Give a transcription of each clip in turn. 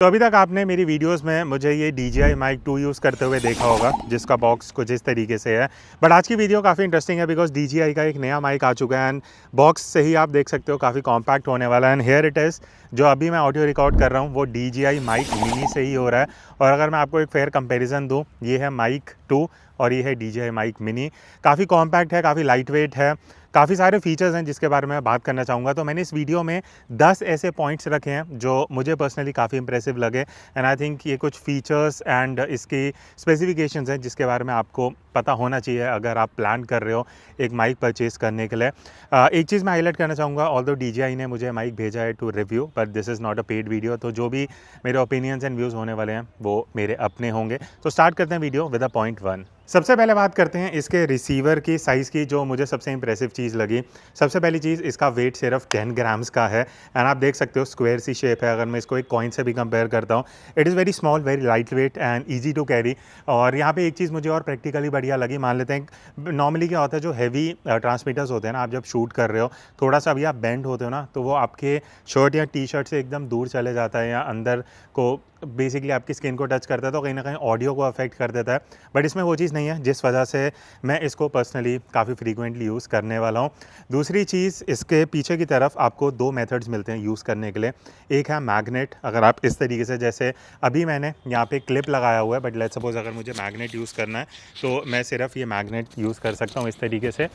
तो अभी तक आपने मेरी वीडियोस में मुझे ये DJI Mic 2 यूज़ करते हुए देखा होगा, जिसका बॉक्स कुछ इस तरीके से है। बट आज की वीडियो काफ़ी इंटरेस्टिंग है बिकॉज DJI का एक नया माइक आ चुका है एंड बॉक्स से ही आप देख सकते हो काफ़ी कॉम्पैक्ट होने वाला है। एंड हियर इट इज़, जो अभी मैं ऑडियो रिकॉर्ड कर रहा हूँ वो DJI Mic Mini से ही हो रहा है। और अगर मैं आपको एक फेयर कंपेरिजन दूँ, ये है Mic 2 और ये है DJI Mic Mini। काफ़ी कॉम्पैक्ट है, काफ़ी लाइट वेट है, काफ़ी सारे फीचर्स हैं जिसके बारे में बात करना चाहूँगा। तो मैंने इस वीडियो में 10 ऐसे पॉइंट्स रखे हैं जो मुझे पर्सनली काफ़ी इंप्रेसिव लगे एंड आई थिंक ये कुछ फीचर्स एंड इसकी स्पेसिफिकेशंस हैं जिसके बारे में आपको पता होना चाहिए अगर आप प्लान कर रहे हो एक माइक परचेज़ करने के लिए। एक चीज़ मैं हाईलाइट करना चाहूँगा, ऑल्दो DJI ने मुझे माइक भेजा है to review, but this is not a paid video. तो जो भी मेरे ओपिनियंस एंड व्यूज़ होने वाले हैं वो मेरे अपने होंगे। तो स्टार्ट करते हैं वीडियो विद अ पॉइंट 1। सबसे पहले बात करते हैं इसके रिसीवर की साइज़ की, जो मुझे सबसे इंप्रेसिव चीज़ लगी। सबसे पहली चीज़, इसका वेट सिर्फ 10 ग्राम्स का है एंड आप देख सकते हो स्क्वायर सी शेप है। अगर मैं इसको एक कॉइन से भी कंपेयर करता हूँ, it is very small, very light weight and easy to carry. और यहाँ पे एक चीज़ मुझे और प्रैक्टिकली बढ़िया लगी। मान लेते हैं नॉर्मली क्या होता है, जो हैवी ट्रांसमीटर्स होते हैं ना, आप जब शूट कर रहे हो थोड़ा सा भी आप बेंड होते हो ना, तो वो आपके शर्ट या टी-शर्ट से एकदम दूर चले जाता है या अंदर को बेसिकली आपकी स्किन को टच करता है, तो कहीं ना कहीं ऑडियो को अफेक्ट कर देता है। बट इसमें वो चीज़ नहीं है, जिस वजह से मैं इसको पर्सनली काफ़ी फ्रीक्वेंटली यूज़ करने वाला हूँ। दूसरी चीज़, इसके पीछे की तरफ आपको 2 मेथड्स मिलते हैं यूज़ करने के लिए। एक है मैग्नेट। अगर आप इस तरीके से, जैसे अभी मैंने यहाँ पे क्लिप लगाया हुआ है, बट लेट्स सपोज अगर मुझे मैग्नेट यूज़ करना है तो मैं सिर्फ ये मैग्नेट यूज़ कर सकता हूँ। इस तरीके से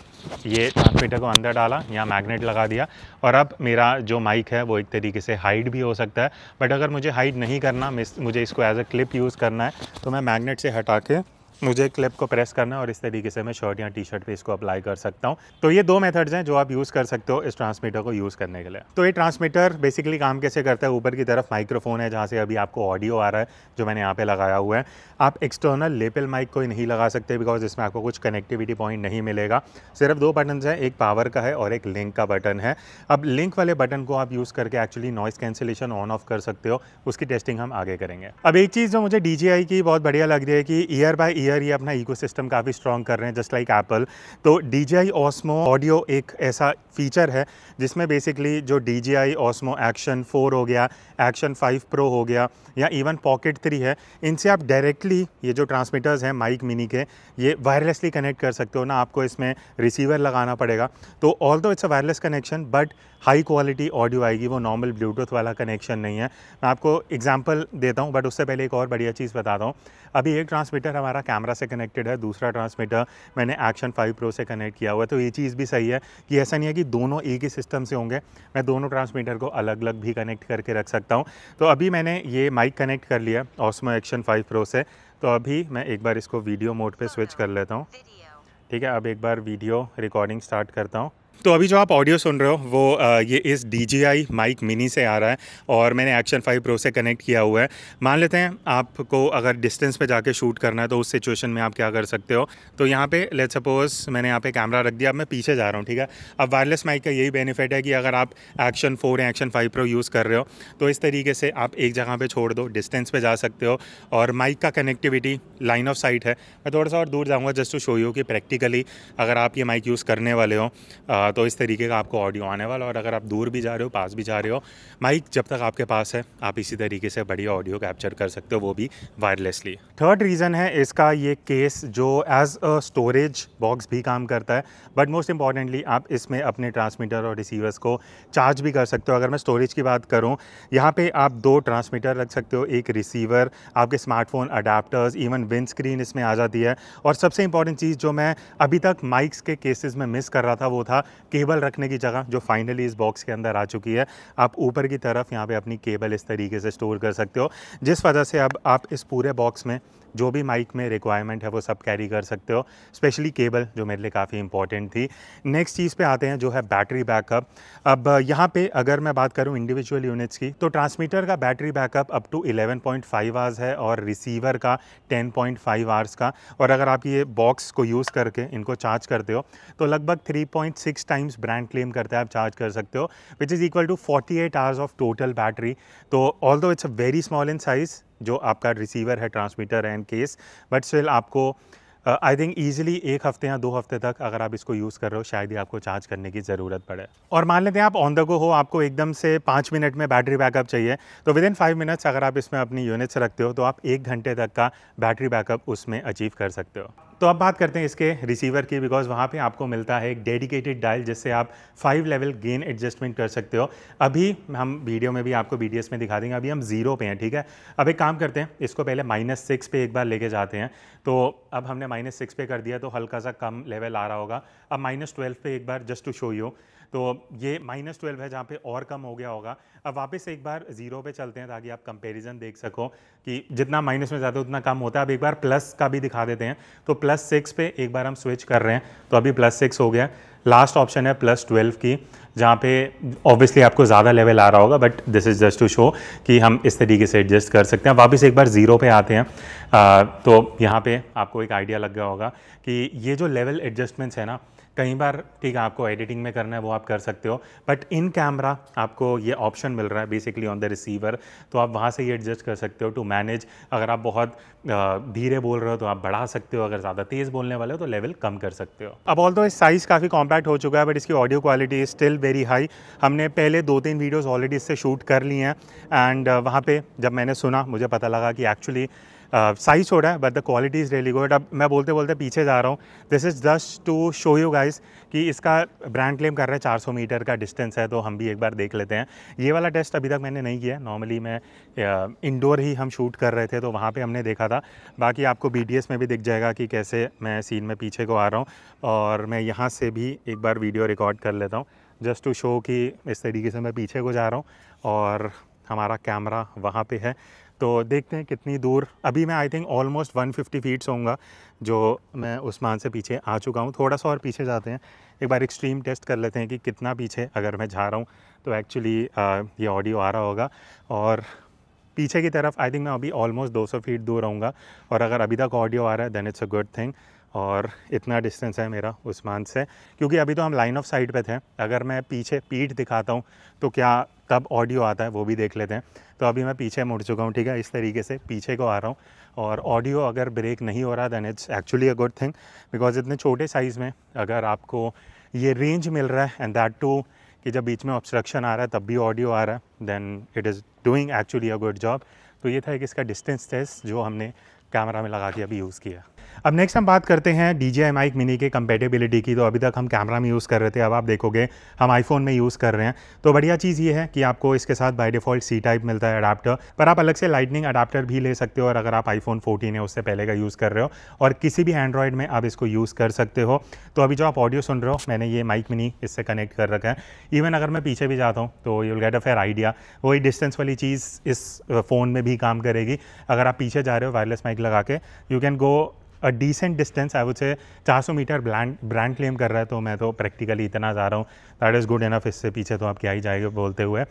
ये ट्रांसमीटर को अंदर डाला, यहाँ मैग्नेट लगा दिया और अब मेरा जो माइक है वो एक तरीके से हाइड भी हो सकता है। बट अगर मुझे हाइड नहीं करना, मुझे इसको एज अ क्लिप यूज़ करना है, तो मैं मैग्नेट से हटा के मुझे क्लिप को प्रेस करना है और इस तरीके से मैं शर्ट या टी-शर्ट पे इसको अप्लाई कर सकता हूँ। तो ये 2 मेथड्स हैं जो आप यूज़ कर सकते हो इस ट्रांसमीटर को यूज़ करने के लिए। तो ये ट्रांसमीटर बेसिकली काम कैसे करता है, ऊपर की तरफ माइक्रोफोन है जहाँ से अभी आपको ऑडियो आ रहा है, जो मैंने यहाँ पे लगाया हुआ है। आप एक्सटर्नल लेपल माइक को नहीं लगा सकते बिकॉज इसमें आपको कुछ कनेक्टिविटी पॉइंट नहीं मिलेगा। सिर्फ 2 बटन हैं, एक पावर का है और एक लिंक का बटन है। अब लिंक वाले बटन को आप यूज़ करके actually noise cancellation on off कर सकते हो, उसकी टेस्टिंग हम आगे करेंगे। अब एक चीज़ जो मुझे DJI की बहुत बढ़िया लग रही है कि ईयर बाय ईयर ये अपना इकोसिस्टम काफ़ी स्ट्रॉन्ग कर रहे हैं, जस्ट लाइक एप्पल। तो DJI Osmo ऑडियो एक ऐसा फीचर है जिसमें बेसिकली जो DJI Osmo Action 4 हो गया, Action 5 Pro हो गया या इवन Pocket 3 है, इनसे आप डायरेक्टली ये जो ट्रांसमीटर्स हैं माइक मिनी के, ये वायरलेसली कनेक्ट कर सकते हो ना। आपको इसमें रिसीवर लगाना पड़ेगा। तो although it's a wireless connection, but high quality audio आएगी, वो नॉर्मल ब्लूटूथ वाला कनेक्शन नहीं है। मैं आपको एग्जांपल देता हूँ, बट उससे पहले एक और बढ़िया चीज़ बताता हूँ। अभी एक ट्रांसमीटर हमारा कैमरा से कनेक्टेड है, दूसरा ट्रांसमीटर मैंने Action 5 Pro से कनेक्ट किया हुआ है। तो ये चीज़ भी सही है कि ऐसा नहीं है कि दोनों एक ही सिस्टम से होंगे, मैं दोनों ट्रांसमीटर को अलग अलग भी कनेक्ट करके रख सकता हूँ। तो अभी मैंने ये माइक कनेक्ट कर लिया Osmo Action 5 Pro से। तो अभी मैं एक बार इसको वीडियो मोड पे स्विच कर लेता हूँ। ठीक है, अब एक बार वीडियो रिकॉर्डिंग स्टार्ट करता हूँ। तो अभी जो आप ऑडियो सुन रहे हो वो ये इस DJI Mic Mini से आ रहा है और मैंने Action 5 Pro से कनेक्ट किया हुआ है। मान लेते हैं आपको अगर डिस्टेंस पे जाके शूट करना है तो उस सिचुएशन में आप क्या कर सकते हो। तो यहाँ पे लेट्स सपोज मैंने यहाँ पे कैमरा रख दिया, अब मैं पीछे जा रहा हूँ। ठीक है, अब वायरलेस माइक का यही बेनिफिट है कि अगर आप Action 4 या Action 5 Pro यूज़ कर रहे हो तो इस तरीके से आप एक जगह पर छोड़ दो, डिस्टेंस पर जा सकते हो। और माइक का कनेक्टिविटी लाइन ऑफ साइट है। मैं थोड़ा सा और दूर जाऊँगा जस्ट टू शो यू कि प्रैक्टिकली अगर आप ये माइक यूज़ करने वाले हो तो इस तरीके का आपको ऑडियो आने वाला। और अगर आप दूर भी जा रहे हो, पास भी जा रहे हो, माइक जब तक आपके पास है आप इसी तरीके से बढ़िया ऑडियो कैप्चर कर सकते हो, वो भी वायरलेसली। थर्ड रीज़न है इसका ये केस, जो एज अ स्टोरेज बॉक्स भी काम करता है। बट मोस्ट इंपॉर्टेंटली आप इसमें अपने ट्रांसमीटर और रिसीवर्स को चार्ज भी कर सकते हो। अगर मैं स्टोरेज की बात करूँ, यहाँ पे आप 2 ट्रांसमीटर रख सकते हो, एक रिसीवर, आपके smartphone adapters, even wind screen इसमें आ जाती है। और सबसे इंपॉर्टेंट चीज़ जो मैं अभी तक माइक्स के केसेस में मिस कर रहा था वो था केबल रखने की जगह, जो फाइनली इस बॉक्स के अंदर आ चुकी है। आप ऊपर की तरफ यहाँ पे अपनी केबल इस तरीके से स्टोर कर सकते हो, जिस वजह से अब आप इस पूरे बॉक्स में जो भी माइक में रिक्वायरमेंट है वो सब कैरी कर सकते हो, स्पेशली केबल जो मेरे लिए काफ़ी इंपॉर्टेंट थी। नेक्स्ट चीज़ पे आते हैं जो है बैटरी बैकअप। अब यहाँ पे अगर मैं बात करूँ इंडिविजुअल यूनिट्स की, तो ट्रांसमीटर का battery backup up to 11.5 hours है और रिसीवर का 10.5 आवर्स का। और अगर आप ये बॉक्स को यूज़ करके इनको चार्ज करते हो तो लगभग 3.6 टाइम्स ब्रांड क्लेम करते हैं आप चार्ज कर सकते हो, which is equal to 48 hours of total battery. तो although it's a very small in size जो आपका रिसीवर है, transmitter and case, but still आपको आई थिंक ईजिली 1 हफ्ते या 2 हफ्ते तक अगर आप इसको यूज़ कर रहे हो शायद ही आपको चार्ज करने की ज़रूरत पड़े। और मान लेते हैं आप ऑन द गो हो, आपको एकदम से 5 मिनट में बैटरी बैकअप चाहिए, तो विदिन 5 मिनट्स अगर आप इसमें अपनी यूनिट्स रखते हो तो आप 1 घंटे तक का बैटरी बैकअप उसमें अचीव कर सकते हो। तो अब बात करते हैं इसके रिसीवर की, बिकॉज वहाँ पे आपको मिलता है एक डेडिकेटेड डायल जिससे आप 5 लेवल गेन एडजस्टमेंट कर सकते हो। अभी हम वीडियो में भी आपको BDS में दिखा देंगे, अभी हम 0 पे हैं, ठीक है। अब एक काम करते हैं, इसको पहले -6 पे एक बार लेके जाते हैं। तो अब हमने -6 पे कर दिया तो हल्का सा कम लेवल आ रहा होगा। अब -12 पे एक बार जस्ट टू शो यू, तो ये -12 है जहाँ पे और कम हो गया होगा। अब वापस एक बार 0 पे चलते हैं ताकि आप कंपैरिजन देख सको कि जितना माइनस में ज़्यादा उतना कम होता है। अब एक बार प्लस का भी दिखा देते हैं, तो +6 पे एक बार हम स्विच कर रहे हैं तो अभी +6 हो गया। लास्ट ऑप्शन है +12 की, जहाँ पे ऑब्वियसली आपको ज़्यादा लेवल आ रहा होगा, but this is just to show कि हम इस तरीके से एडजस्ट कर सकते हैं। वापस एक बार 0 पे आते हैं, तो यहाँ पे आपको एक आइडिया लग गया होगा कि ये जो लेवल एडजस्टमेंट्स है ना, कई बार ठीक है आपको एडिटिंग में करना है वो आप कर सकते हो, बट इन कैमरा आपको ये ऑप्शन मिल रहा है बेसिकली ऑन द रिसीवर, तो आप वहाँ से ये एडजस्ट कर सकते हो टू मैनेज। अगर आप बहुत धीरे बोल रहे हो तो आप बढ़ा सकते हो, अगर ज़्यादा तेज़ बोलने वाले हो तो लेवल कम कर सकते हो। अब ऑल्दो इस साइज़ काफ़ी कॉम्पैक्ट हो चुका है, बट इसकी audio quality is still very high. हमने पहले 2-3 वीडियोज़ ऑलरेडी इससे शूट कर लिए हैं, एंड वहाँ पर जब मैंने सुना मुझे पता लगा कि एक्चुअली साइज छोटा है but the quality is really good. अब मैं बोलते बोलते पीछे जा रहा हूँ, this is just to show you guys कि इसका ब्रांड क्लेम कर रहा है 400 मीटर का डिस्टेंस है, तो हम भी एक बार देख लेते हैं। ये वाला टेस्ट अभी तक मैंने नहीं किया, नॉर्मली मैं इंडोर ही हम शूट कर रहे थे तो वहाँ पे हमने देखा था। बाकी आपको BDS में भी दिख जाएगा कि कैसे मैं सीन में पीछे को आ रहा हूँ, और मैं यहाँ से भी एक बार वीडियो रिकॉर्ड कर लेता हूँ जस्ट टू शो कि इस तरीके से मैं पीछे को जा रहा हूँ और हमारा कैमरा वहाँ पे है। तो देखते हैं कितनी दूर, अभी मैं आई थिंक ऑलमोस्ट 150 फीट्स होऊंगा जो मैं उस्मान से पीछे आ चुका हूँ। थोड़ा सा और पीछे जाते हैं, एक बार एक्सट्रीम टेस्ट कर लेते हैं कि कितना पीछे अगर मैं जा रहा हूँ तो एक्चुअली ये ऑडियो आ रहा होगा। और पीछे की तरफ आई थिंक मैं अभी ऑलमोस्ट 200 फीट दूर रहूँगा, और अगर अभी तक ऑडियो आ रहा है then it's a good thing. और इतना डिस्टेंस है मेरा उस्मान से, क्योंकि अभी तो हम लाइन ऑफ साइट पे थे। अगर मैं पीछे पीठ दिखाता हूँ तो क्या तब ऑडियो आता है वो भी देख लेते हैं। तो अभी मैं पीछे मुड़ चुका हूँ, ठीक है, इस तरीके से पीछे को आ रहा हूँ, और ऑडियो अगर ब्रेक नहीं हो रहा then it's actually a good thing, because इतने छोटे साइज़ में अगर आपको ये रेंज मिल रहा है एंड दैट टू कि जब बीच में ऑब्स्ट्रक्शन आ रहा है तब भी ऑडियो आ रहा है, then it is doing actually a good job. तो ये था कि इसका डिस्टेंस टेस्ट जो हमने कैमरा में लगा के अभी यूज़ किया। अब नेक्स्ट हम बात करते हैं DJI माइक मिनी के कंपेटेबिलिटी की। तो अभी तक हम कैमरा में यूज़ कर रहे थे, अब आप देखोगे हम आईफोन में यूज़ कर रहे हैं। तो बढ़िया चीज़ ये है कि आपको इसके साथ बाय डिफ़ॉल्ट C टाइप मिलता है अडाप्टर, पर आप अलग से लाइटनिंग अडाप्टर भी ले सकते हो। और अगर आप आईफोन 14 है उससे पहले का यूज़ कर रहे हो और किसी भी एंड्रॉयड में आप इसको यूज़ कर सकते हो। तो अभी जो आप ऑडियो सुन रहे हो मैंने ये माइक मिनी इससे कनेक्ट कर रखा है। इवन अगर मैं पीछे भी जाता हूँ तो you will get a fair idea, वही डिस्टेंस वाली चीज़ इस फ़ोन में भी काम करेगी। अगर आप पीछे जा रहे हो वायरलेस माइक लगा के, you can go a decent distance. I would say 400 metre brand claim कर रहा है, तो मैं तो प्रैक्टिकली इतना जा रहा हूँ, दैट इज़ गुड इनफ। इससे पीछे तो आप क्या ही जाएंगे बोलते हुए।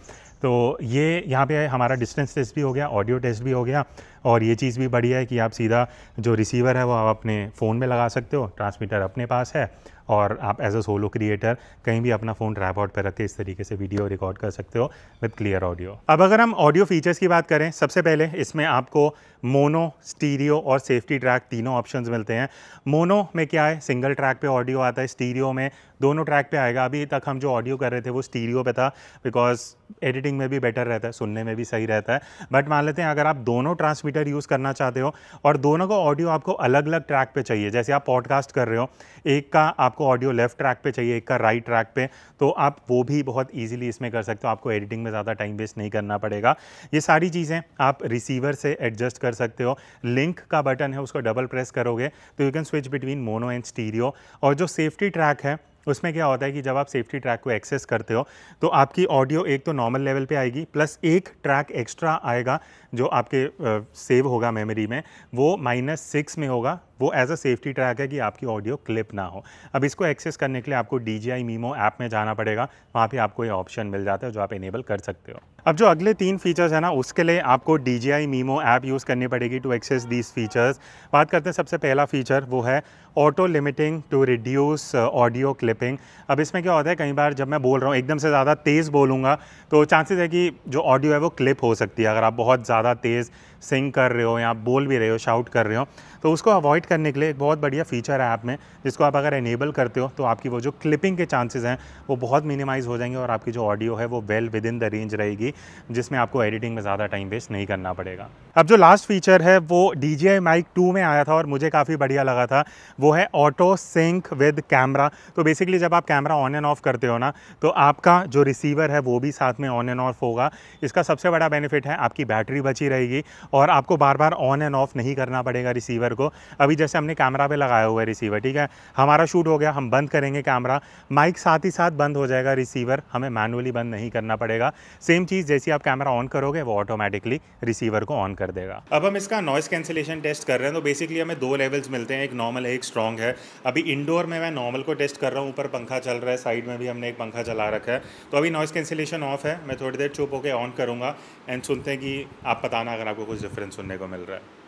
तो ये यहाँ पे हमारा डिस्टेंस टेस्ट भी हो गया, ऑडियो टेस्ट भी हो गया, और ये चीज़ भी बढ़िया है कि आप सीधा जो रिसीवर है वो आप अपने फ़ोन में लगा सकते हो, ट्रांसमीटर अपने पास है, और आप एज अ सोलो क्रिएटर कहीं भी अपना फ़ोन ट्राइपॉड पर रख के इस तरीके से वीडियो रिकॉर्ड कर सकते हो विद क्लियर ऑडियो। अब अगर हम ऑडियो फीचर्स की बात करें, सबसे पहले इसमें आपको मोनो, स्टीरियो और सेफ्टी ट्रैक तीनों ऑप्शंस मिलते हैं। मोनो में क्या है, सिंगल ट्रैक पे ऑडियो आता है, स्टीरियो में दोनों ट्रैक पे आएगा। अभी तक हम जो ऑडियो कर रहे थे वो स्टीरियो पे था, बिकॉज एडिटिंग में भी बेटर रहता है, सुनने में भी सही रहता है। बट मान लेते हैं अगर आप दोनों ट्रांसमीटर यूज़ करना चाहते हो और दोनों को ऑडियो आपको अलग अलग ट्रैक पे चाहिए, जैसे आप पॉडकास्ट कर रहे हो, एक का आपको ऑडियो लेफ्ट ट्रैक पे चाहिए, एक का राइट ट्रैक पे, तो आप वो भी बहुत ईजिली इसमें कर सकते हो। आपको एडिटिंग में ज़्यादा टाइम वेस्ट नहीं करना पड़ेगा। ये सारी चीज़ें आप रिसीवर से एडजस्ट कर सकते हो। लिंक का बटन है, उसको डबल प्रेस करोगे तो you can switch between mono and stereo. और जो सेफ्टी ट्रैक है उसमें क्या होता है कि जब आप सेफ्टी ट्रैक को एक्सेस करते हो तो आपकी ऑडियो एक तो नॉर्मल लेवल पे आएगी, प्लस एक ट्रैक एक्स्ट्रा आएगा जो आपके सेव होगा मेमोरी में, वो -6 में होगा। वो एज अ सेफ्टी ट्रैक है कि आपकी ऑडियो क्लिप ना हो। अब इसको एक्सेस करने के लिए आपको DJI मीमो ऐप में जाना पड़ेगा, वहाँ पे आपको ये ऑप्शन मिल जाता है जो आप इनेबल कर सकते हो। अब जो अगले 3 फीचर्स है ना, उसके लिए आपको DJI मीमो ऐप यूज़ करनी पड़ेगी टू एक्सेस दीज फीचर्स। बात करते हैं सबसे पहला फीचर, वो है auto limiting to reduce audio clipping. अब इसमें क्या होता है, कई बार जब मैं बोल रहा हूँ एकदम से ज़्यादा तेज़ बोलूँगा तो चांसेस है कि जो ऑडियो है वो क्लिप हो सकती है। अगर आप बहुत ज़्यादा तेज़ सिंग कर रहे हो या आप बोल भी रहे हो, शाउट कर रहे हो, तो उसको अवॉइड करने के लिए एक बहुत बढ़िया फीचर है ऐप में, जिसको आप अगर इनेबल करते हो तो आपकी वो जो क्लिपिंग के चांसेस हैं वो बहुत मिनिमाइज़ हो जाएंगे और आपकी जो ऑडियो है वो well with in the range रहेगी, जिसमें आपको एडिटिंग में ज़्यादा टाइम वेस्ट नहीं करना पड़ेगा। अब जो लास्ट फीचर है वो DJI Mic 2 में आया था और मुझे काफ़ी बढ़िया लगा था, वो है ऑटो सिंक विद कैमरा। तो बेसिकली जब आप कैमरा ऑन एंड ऑफ करते हो ना, तो आपका जो रिसीवर है वो भी साथ में ऑन एंड ऑफ होगा। इसका सबसे बड़ा बेनिफिट है आपकी बैटरी बची रहेगी और आपको बार बार ऑन एंड ऑफ नहीं करना पड़ेगा रिसीवर को। अभी जैसे हमने कैमरा पे लगाया हुआ है रिसीवर, ठीक है, हमारा शूट हो गया, हम बंद करेंगे कैमरा, माइक साथ ही साथ बंद हो जाएगा, रिसीवर हमें मैनुअली बंद नहीं करना पड़ेगा। सेम चीज़ जैसे आप कैमरा ऑन करोगे वो ऑटोमेटिकली रिसीवर को ऑन कर देगा। अब हम इसका नॉइस कैंसिलेशन टेस्ट कर रहे हैं। तो बेसिकली हमें 2 लेवल्स मिलते हैं, एक नॉर्मल है एक स्ट्रॉन्ग है। अभी इंडोर में मैं नॉर्मल को टेस्ट कर रहा हूँ, ऊपर पंखा चल रहा है, साइड में भी हमने एक पंखा चला रखा है। तो अभी नॉइस कैंसिलेशन ऑफ है, मैं थोड़ी देर चुप होकर ऑन करूँगा एंड सुनते हैं कि आप बताना अगर आपको कुछ डिफरेंस सुनने को मिल रहा है।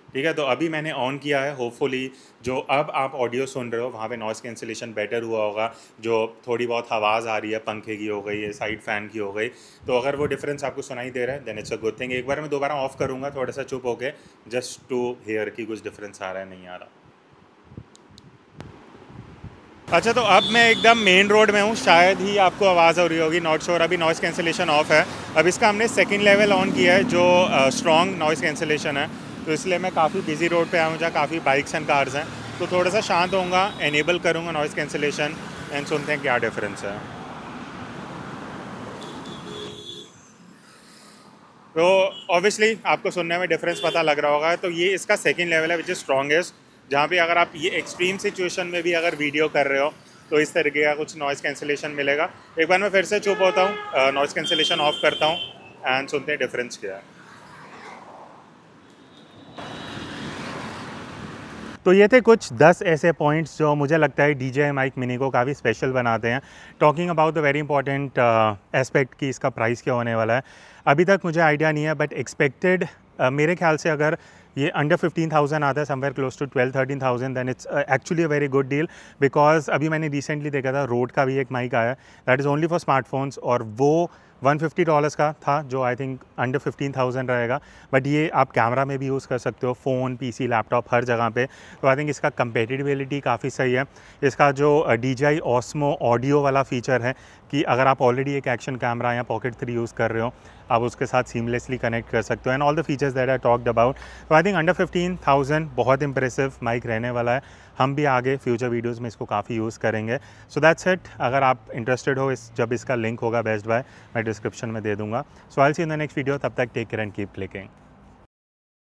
ठीक है, तो अभी मैंने ऑन किया है। होपफुली जो अब आप ऑडियो सुन रहे हो वहाँ पे नॉइस कैंसिलेशन बेटर हुआ होगा। जो थोड़ी बहुत आवाज़ आ रही है पंखे की हो गई है, साइड फ़ैन की हो गई, तो अगर वो डिफरेंस आपको सुनाई दे रहा है then it's a good thing. एक बार मैं दोबारा ऑफ़ करूँगा थोड़ा सा चुप होके, जस्ट टू हेयर कि कुछ डिफरेंस आ रहा है नहीं आ रहा। अच्छा, तो अब मैं एकदम मेन रोड में हूँ, शायद ही आपको आवाज़ हो रही होगी, नॉट श्योर। अभी नॉइस कैंसिलेशन ऑफ है। अब इसका हमने सेकंड लेवल ऑन किया है जो स्ट्रॉन्ग नॉइस कैंसिलेशन है। तो इसलिए मैं काफ़ी बिजी रोड पे आया हूँ जहाँ काफ़ी बाइक्स एंड कार्स हैं। तो थोड़ा सा शांत होऊंगा, एनेबल करूँगा नॉइस कैंसिलेशन एंड सुनते हैं क्या डिफरेंस है। तो ऑब्वियसली आपको सुनने में डिफरेंस पता लग रहा होगा। तो ये इसका सेकंड लेवल है विच इज़ स्ट्रॉन्गेस्ट, जहाँ पे अगर आप ये एक्सट्रीम सिचुएशन में भी अगर वीडियो कर रहे हो तो इस तरीके का कुछ नॉइस कैंसिलेशन मिलेगा। एक बार मैं फिर से चुप होता हूँ, नॉइस कैंसिलेशन ऑफ करता हूँ एंड सुनते हैं डिफरेंस क्या है। तो ये थे कुछ 10 ऐसे पॉइंट्स जो मुझे लगता है DJI Mic Mini को काफ़ी स्पेशल बनाते हैं। Talking about the very important aspect कि इसका प्राइस क्या होने वाला है, अभी तक मुझे आइडिया नहीं है, बट एक्सपेक्टेड मेरे ख्याल से अगर ये अंडर 15,000 आता है, somewhere close to 12-13,000, then it's actually a very good deal. Because अभी मैंने रिसेंटली देखा था रोड का भी एक माइक आया, that is only for smartphones, और वो $150 का था, जो आई थिंक अंडर 15,000 रहेगा। बट ये आप कैमरा में भी यूज़ कर सकते हो, फ़ोन, PC, लैपटॉप, हर जगह पे। तो आई थिंक इसका कंपेटिबिलिटी काफ़ी सही है। इसका जो DJI Osmo ऑडियो वाला फ़ीचर है कि अगर आप ऑलरेडी एक एक्शन कैमरा या पॉकेट 3 यूज़ कर रहे हो, आप उसके साथ सीमलेसली कनेक्ट कर सकते हो, and all the features that I talked about. तो आई थिंक अंडर 15,000 बहुत इंप्रेसिव माइक रहने वाला है। हम भी आगे फ्यूचर वीडियोस में इसको काफ़ी यूज़ करेंगे। So that's it. अगर आप इंटरेस्टेड हो जब इसका लिंक होगा बेस्ट बाय, मैं डिस्क्रिप्शन में दे दूँगा। So I will see in the next video. तब तक take care and keep clicking.